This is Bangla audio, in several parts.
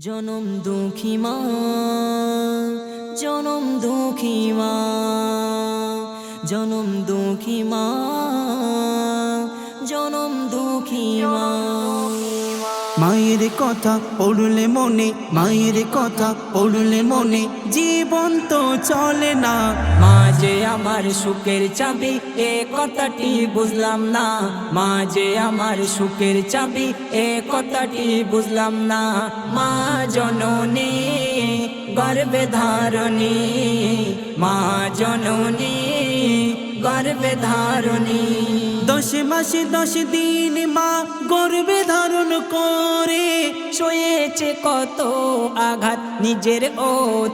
জনম দুঃখী মা, জনম দুঃখী মা, জনম দুঃখী মা, জনম দুঃখী মা। মায়ের কথা পড়লে মনে, মায়ের কথা পড়লে মনে, জীবন তো চলে না। মা যে আমার সুখের চাবি, এ কথাটি বুঝলাম না। মা যে আমার সুখের চাবি, এ কথাটি বুঝলাম না। মা জননী গর্ভে ধারণী, মা জননী গর্ভে ধারণী। 10 মাসে 10 দিন মা গর্ভে ধারণ করে, সয়েছে কত আঘাত নিজের ও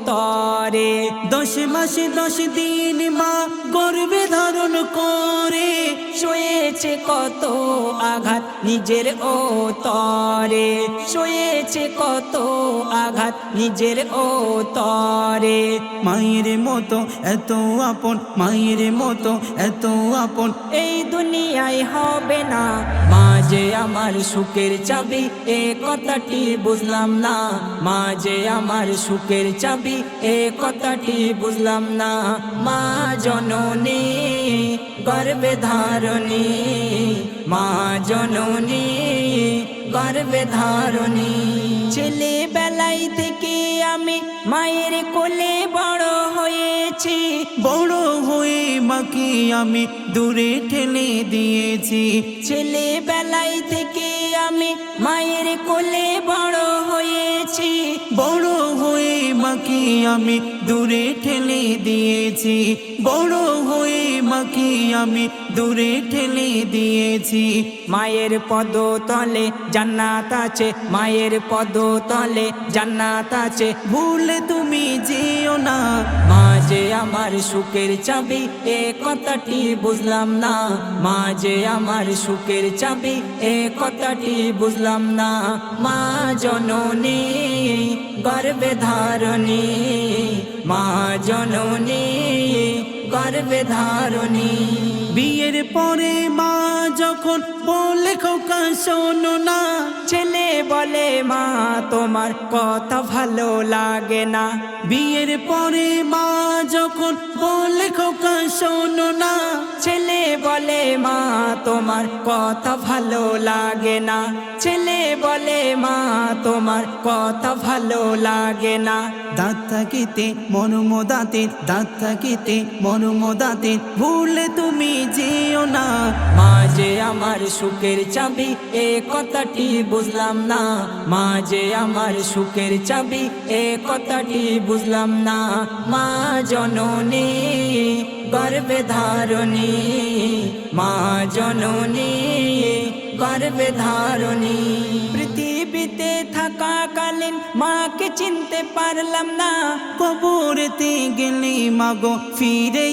তরে। 10 মাসে 10 দিন মা গর্ভে ধারণ করে, সয়েছে কত আঘাত নিজের ও তরে। সয়েছে কত আঘাত নিজের ও তরে। মায়ের মতো এত আপন, মায়ের মতো এত আপন এই দুনিয়ায় হবে না। মা যে আমার সুখের চাবি, এ কথাটি বুঝলাম না। মা যে আমার সুখের চাবি, এ কথাটি বুঝলাম না। মা জননী গর্ভে ধারণী, মা জননী গর্ভে ধারণী। ছেলেবেলায় থেকে আমি মায়ের কোলে বড় হয়েছি। বড় হয়ে মাকে আমি দূরে ঠেলে দিয়েছি। ছেলেবেলায় থেকে আমি মায়ের কোলে বড় হয়েছি। বড় হয়ে মাকে আমি দূরে ঠেলে দিয়েছি। বড় হয়ে মাকে আমি দূরে ঠেলে দিয়েছি। মায়ের পদতলে জান্নাত আছে, মায়ের পদতলে জান্নাত আছে। ভুলে তুমি যেও না। মা যে আমার সুখের চাবি, এ কথাটি বুঝলাম না। মা যে আমার সুখের চাবি, এ কথাটি বুঝলাম না। মা জননী গর্ভে ধারণী, মা জননী গর্ভে ধারণী। বিয়ের পরে মা যখন বলে খোকা শোনো না, ছেলে বলে মা তোমার কথা ভালো লাগে না। বিয়ের পরে মা যখন বলে খোকা শোনো না, ছেলে বলে মা তোমার কথা ভালো লাগে না। ছেলে বলে মা তোমার কথা ভালো লাগে না। দাঁত থাকিতে মর্ম দাঁতের, দাঁত থাকিতে মর্ম দাঁতের, ভুলে তুমি যেও না। মা যে আমার সুখের চাবি, এ কথাটি বুঝলাম না। মা যে আমার সুখের চাবি, এ কথাটি বুঝলাম না। মা জননী গর্ভে ধারণী, মা জননী গর্ভে ধারণী। পৃথিবীতে থাকাকালীন মাকে চিনতে পারলাম না। কবরেতে গেলে মাগো ফিরে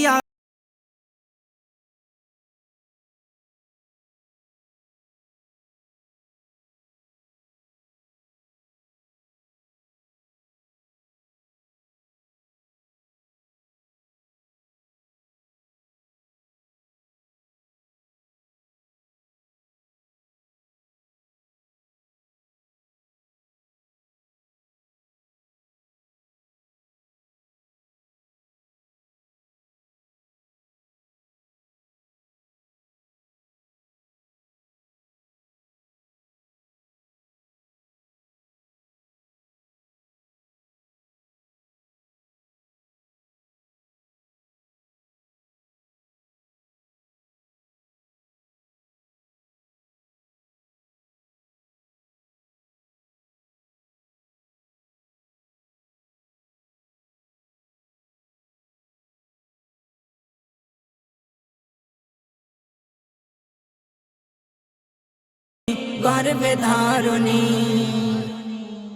গর্ভে ধারণী।